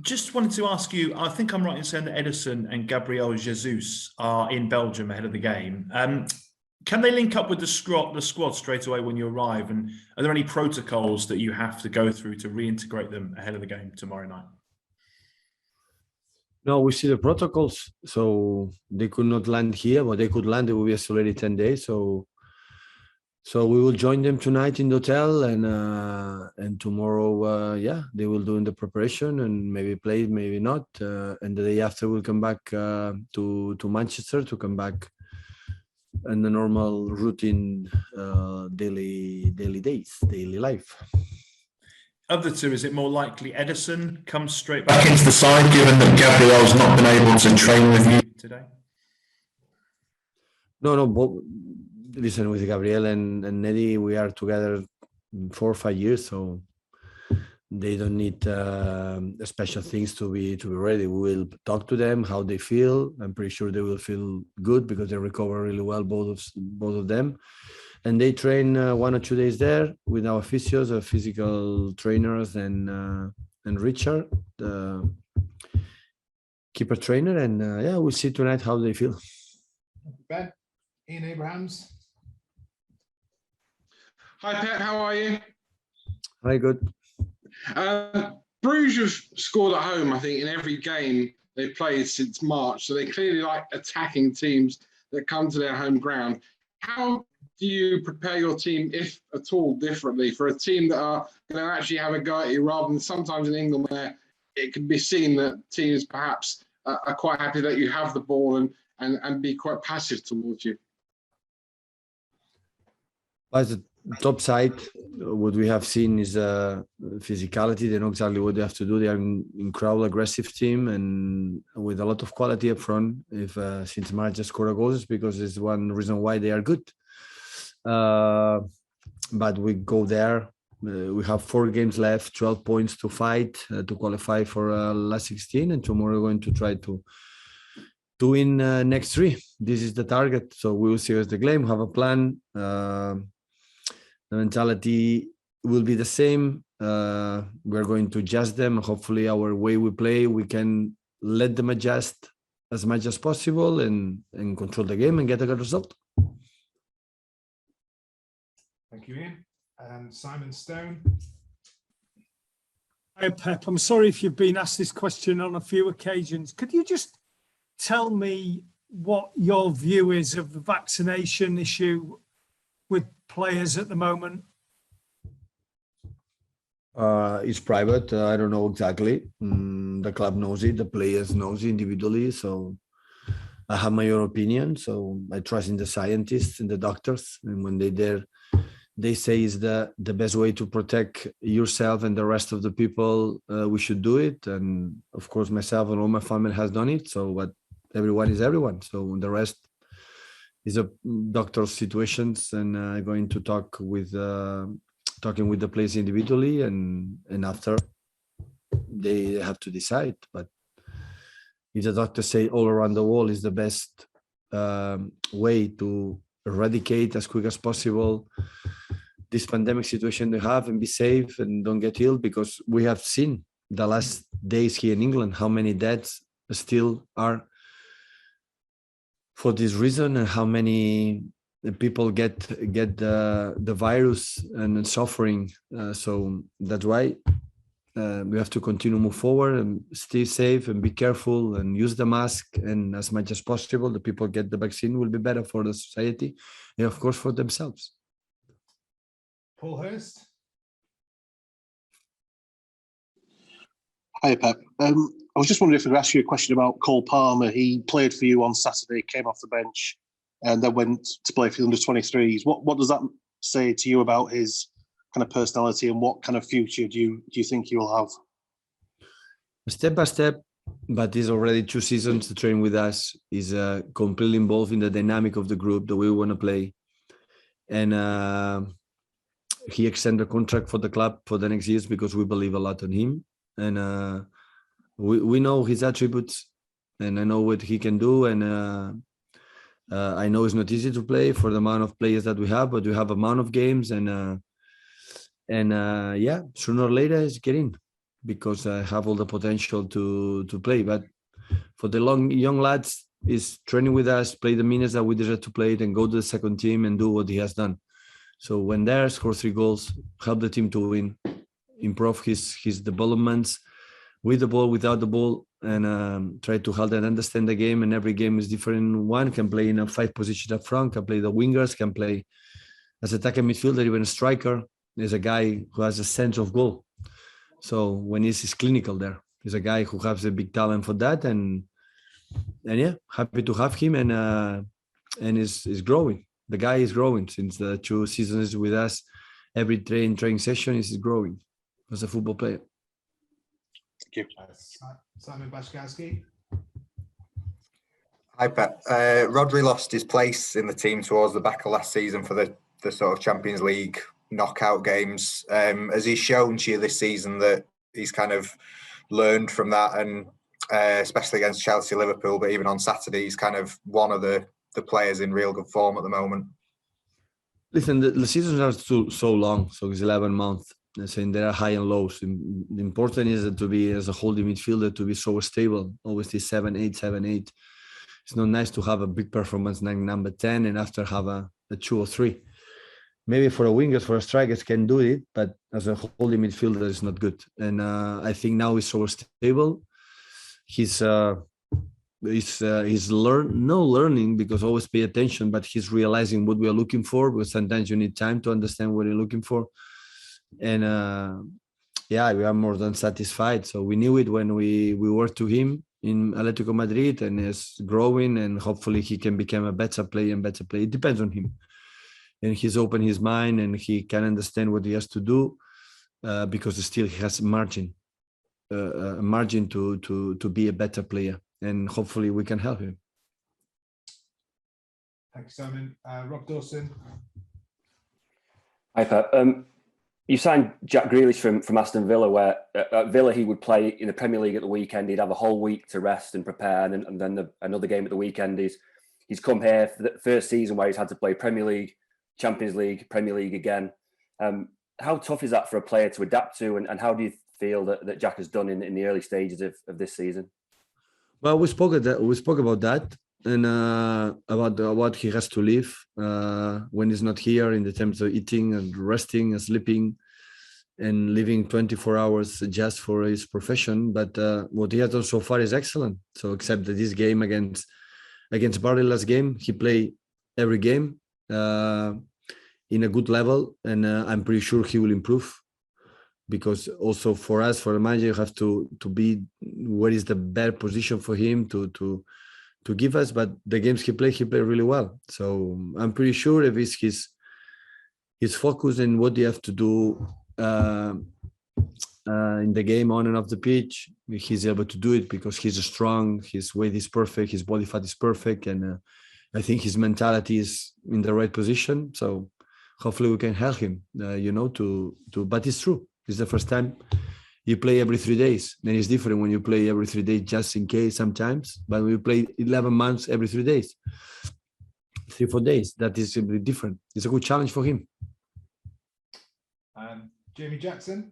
Just wanted to ask you, I think I'm right in saying that Edison and Gabriel Jesus are in Belgium ahead of the game. Can they link up with the squad straight away when you arrive? And are there any protocols that you have to go through to reintegrate them ahead of the game tomorrow night? No, we see the protocols. So they could not land here, but they could land. It will be already 10 days. So we will join them tonight in the hotel, and tomorrow, they will do in the preparation and maybe play, maybe not. And the day after, we'll come back to Manchester to come back in the normal routine, daily life. Of the two, is it more likely Edison comes straight back into the side, given that Gabriel's not been able to train with you today? No, but listen, with Gabriel and Neddy, we are together 4 or 5 years, so they don't need special things to be ready. We will talk to them how they feel. I'm pretty sure they will feel good because they recover really well, both of them. And they train 1 or 2 days there with our physios, our physical trainers, and Richard, the keeper trainer. And we'll see tonight how they feel. Ben, Ian Abrahams. Hi, Pep. How are you? Hi, good. Bruges have scored at home, I think, in every game they've played since March. So they clearly like attacking teams that come to their home ground. How do you prepare your team, if at all, differently for a team that are going to actually have a go at you, rather than sometimes in England where it can be seen that teams perhaps are quite happy that you have the ball and be quite passive towards you? As the top side, what we have seen is physicality. They know exactly what they have to do. They are an incredible aggressive team and with a lot of quality up front. If since March just scored goals, because it's one reason why they are good. But we go there. We have 4 games left, 12 points to fight to qualify for last 16, and tomorrow we're going to try to win next 3. This is the target. So we will see as the game, have a plan. The mentality will be the same. We're going to adjust them. Hopefully our way we play, we can let them adjust as much as possible and control the game and get a good result. Thank you, Ian. Simon Stone. Hi, Pep. I'm sorry if you've been asked this question on a few occasions. Could you just tell me what your view is of the vaccination issue with players at the moment? It's private. I don't know exactly. The club knows it. The players knows it individually. So I have my own opinion. So I trust in the scientists and the doctors. And when they say is the best way to protect yourself and the rest of the people, we should do it. And of course, myself and all my family has done it. So, but everyone is everyone. So the rest is a doctor's situations, and going to talk with talking with the players individually, and after they have to decide. But if the doctor say all around the world is the best way to eradicate as quick as possible this pandemic situation they have and be safe and don't get ill, because we have seen the last days here in England how many deaths still are for this reason, and how many people get the virus and suffering. So that's why we have to continue move forward and stay safe and be careful and use the mask, and as much as possible the people get the vaccine will be better for the society and of course for themselves. Paul Hurst. Hi, Pep. I was just wondering if I could ask you a question about Cole Palmer. He played for you on Saturday, came off the bench, and then went to play for the under-23s. What does that say to you about his kind of personality, and what kind of future do you think he will have? Step by step, but he's already 2 seasons to train with us. He's completely involved in the dynamic of the group, the way we want to play. And he extended the contract for the club for the next years because we believe a lot in him. And we know his attributes, and I know what he can do. And I know it's not easy to play for the amount of players that we have, but we have amount of games, and yeah, sooner or later it's getting. because I have all the potential to play. But for the young lads, is training with us, play the minutes that we deserve to play, and go to the second team and do what he has done. So when there, score 3 goals, help the team to win, improve his developments with the ball, without the ball, and try to help and understand the game. And every game is different. One can play in a 5 position up front, can play the wingers, can play as attacking midfielder, even a striker. There's a guy who has a sense of goal. So when he's clinical there, he's a guy who has a big talent for that. And yeah, happy to have him, and is growing. The guy is growing since the 2 seasons with us. Every training session is growing as a football player. Thank you. Simon Bashkowski. Hi, Pep. Rodri lost his place in the team towards the back of last season for the sort of Champions League knockout games. Has he shown to you this season that he's kind of learned from that, and especially against Chelsea, Liverpool, but even on Saturday, he's kind of one of the players in real good form at the moment? Listen, the seasons are so long, so it's 11 months. Saying there are high and lows. The important is that to be, as a holding midfielder, to be so stable, always 7-8, 7-8. It's not nice to have a big performance like number 10 and after have a 2 or 3. Maybe for a wingers, for a strikers can do it, but as a holding midfielder, it's not good. And I think now he's so stable. He's learning, because always pay attention, but he's realizing what we are looking for, because sometimes you need time to understand what you're looking for. And yeah, we are more than satisfied. So we knew it when we worked to him in Atletico Madrid, and is growing, and hopefully he can become a better player and better player. It depends on him, and he's opened his mind, and he can understand what he has to do, because still he has a margin to be a better player, and hopefully we can help him. Thank you, Simon. Rob Dawson. Hi, Pep. You signed Jack Grealish from Aston Villa, where at Villa he would play in the Premier League at the weekend. He'd have a whole week to rest and prepare, and then another game at the weekend. He's come here for the first season where he's had to play Premier League, Champions League, Premier League again. How tough is that for a player to adapt to, and how do you feel that Jack has done in the early stages of this season? Well, we spoke about that, and about what he has to live when he's not here, in the terms of eating and resting and sleeping and living 24 hours just for his profession. But what he has done so far is excellent. So except that this game against Burnley last game, he played every game in a good level, and I'm pretty sure he will improve, because also for us, for the manager, you have to be what is the better position for him to give us. But the games he played really well. So I'm pretty sure if it's his focus and what you have to do in the game on and off the pitch, he's able to do it, because he's strong, his weight is perfect, his body fat is perfect, and I think his mentality is in the right position. So hopefully we can help him, but it's true. It's the first time you play every 3 days. Then it's different when you play every 3 days, just in case sometimes. But when you play 11 months every 3 days, 3-4 days, that is simply different. It's a good challenge for him. Jamie Jackson.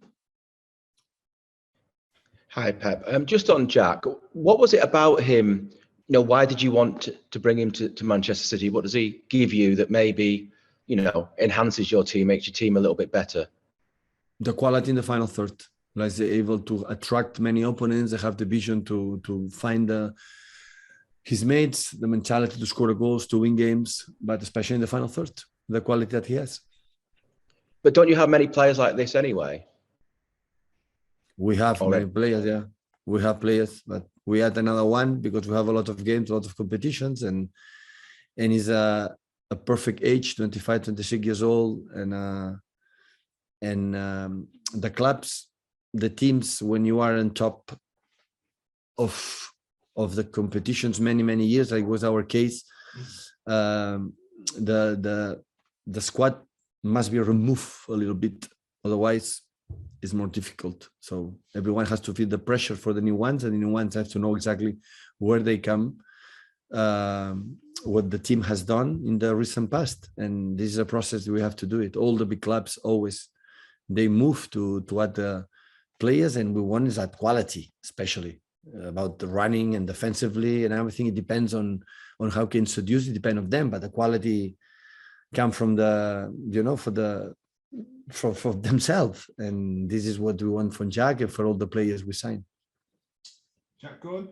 Hi, Pep. Just on Jack, what was it about him? Why did you want to bring him to Manchester City? What does he give you that maybe, enhances your team, makes your team a little bit better? The quality in the final third. Like they're able to attract many opponents. They have the vision to find his mates, the mentality to score the goals, to win games, but especially in the final third, the quality that he has. But don't you have many players like this anyway? We have many players, yeah. We have players, but we add another one because we have a lot of games, a lot of competitions, and he's a perfect age, 25, 26 years old, and the clubs, the teams, when you are on top of the competitions many years, like was our case, the squad must be removed a little bit, otherwise it's more difficult. So everyone has to feel the pressure for the new ones, and the new ones have to know exactly where they come, what the team has done in the recent past, and this is a process we have to do it. All the big clubs always they move to add players, and we want is that quality, especially about the running and defensively and everything. It depends on how can introduce it, depend on them, but the quality come from the for themselves, and this is what we want from Jack and for all the players we sign. Jack, go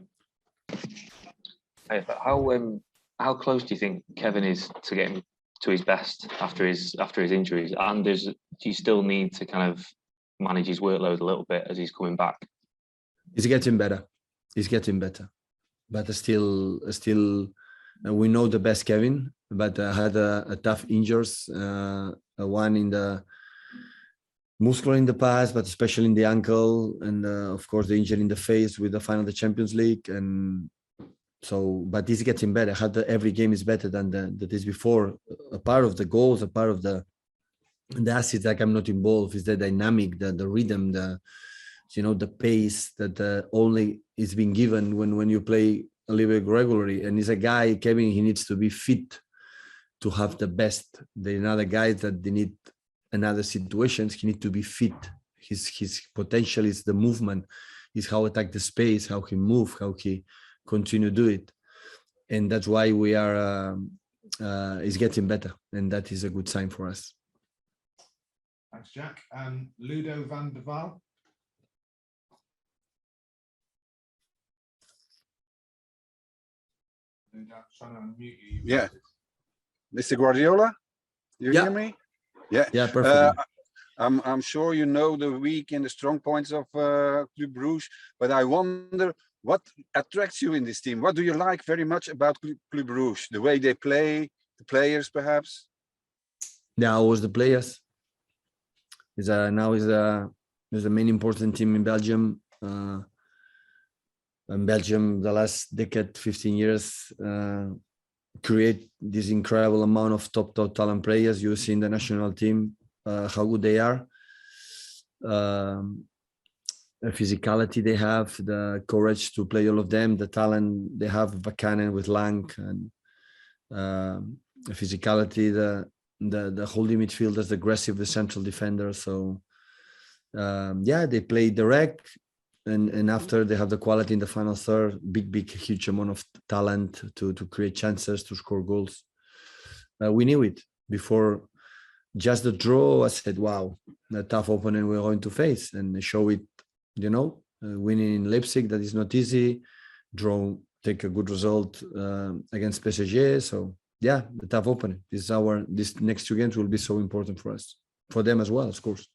on. How close do you think Kevin is to getting to his best after his injuries? And do you still need to kind of manage his workload a little bit as he's coming back? He's getting better. But still, we know the best Kevin. But had a tough injuries, one in the muscular in the past, but especially in the ankle, and of course the injury in the face with the final of the Champions League. And so, but he's getting better. Every game is better than the days before. A part of the goals, a part of the assets, like I'm not involved, is the dynamic, the rhythm, the pace that only is being given when you play a little bit regularly. And he's a guy, Kevin, he needs to be fit to have the best. There are other guys that they need another situations. He need to be fit. His potential is the movement, is how attack the space, how he move, how he continue to do it. And that's why we are is getting better. And that is a good sign for us. Thanks, Jack. Ludo van der Waal. Ludo, I'm trying to unmute you. Yeah. Mr. Guardiola, you hear me? Yeah, perfect. I'm sure you know the weak and the strong points of Club Brugge, but I wonder what attracts you in this team. What do you like very much about Club Brugge? The way they play, the players, perhaps? Yeah, always the players. Now is the main important team in Belgium. In Belgium, the last decade, 15 years, create this incredible amount of top talent players. You see in the national team how good they are, the physicality they have, the courage to play all of them, the talent they have, Vakanen with Lang, and the physicality, the holding midfielders, the aggressive, the central defender. So they play direct. And after they have the quality in the final third, big, huge amount of talent to create chances, to score goals. We knew it before just the draw. I said, wow, a tough opponent we're going to face, and they show it, winning in Leipzig, that is not easy. Draw, take a good result against PSG. So yeah, the tough opponent. This next two games will be so important for us, for them as well, of course.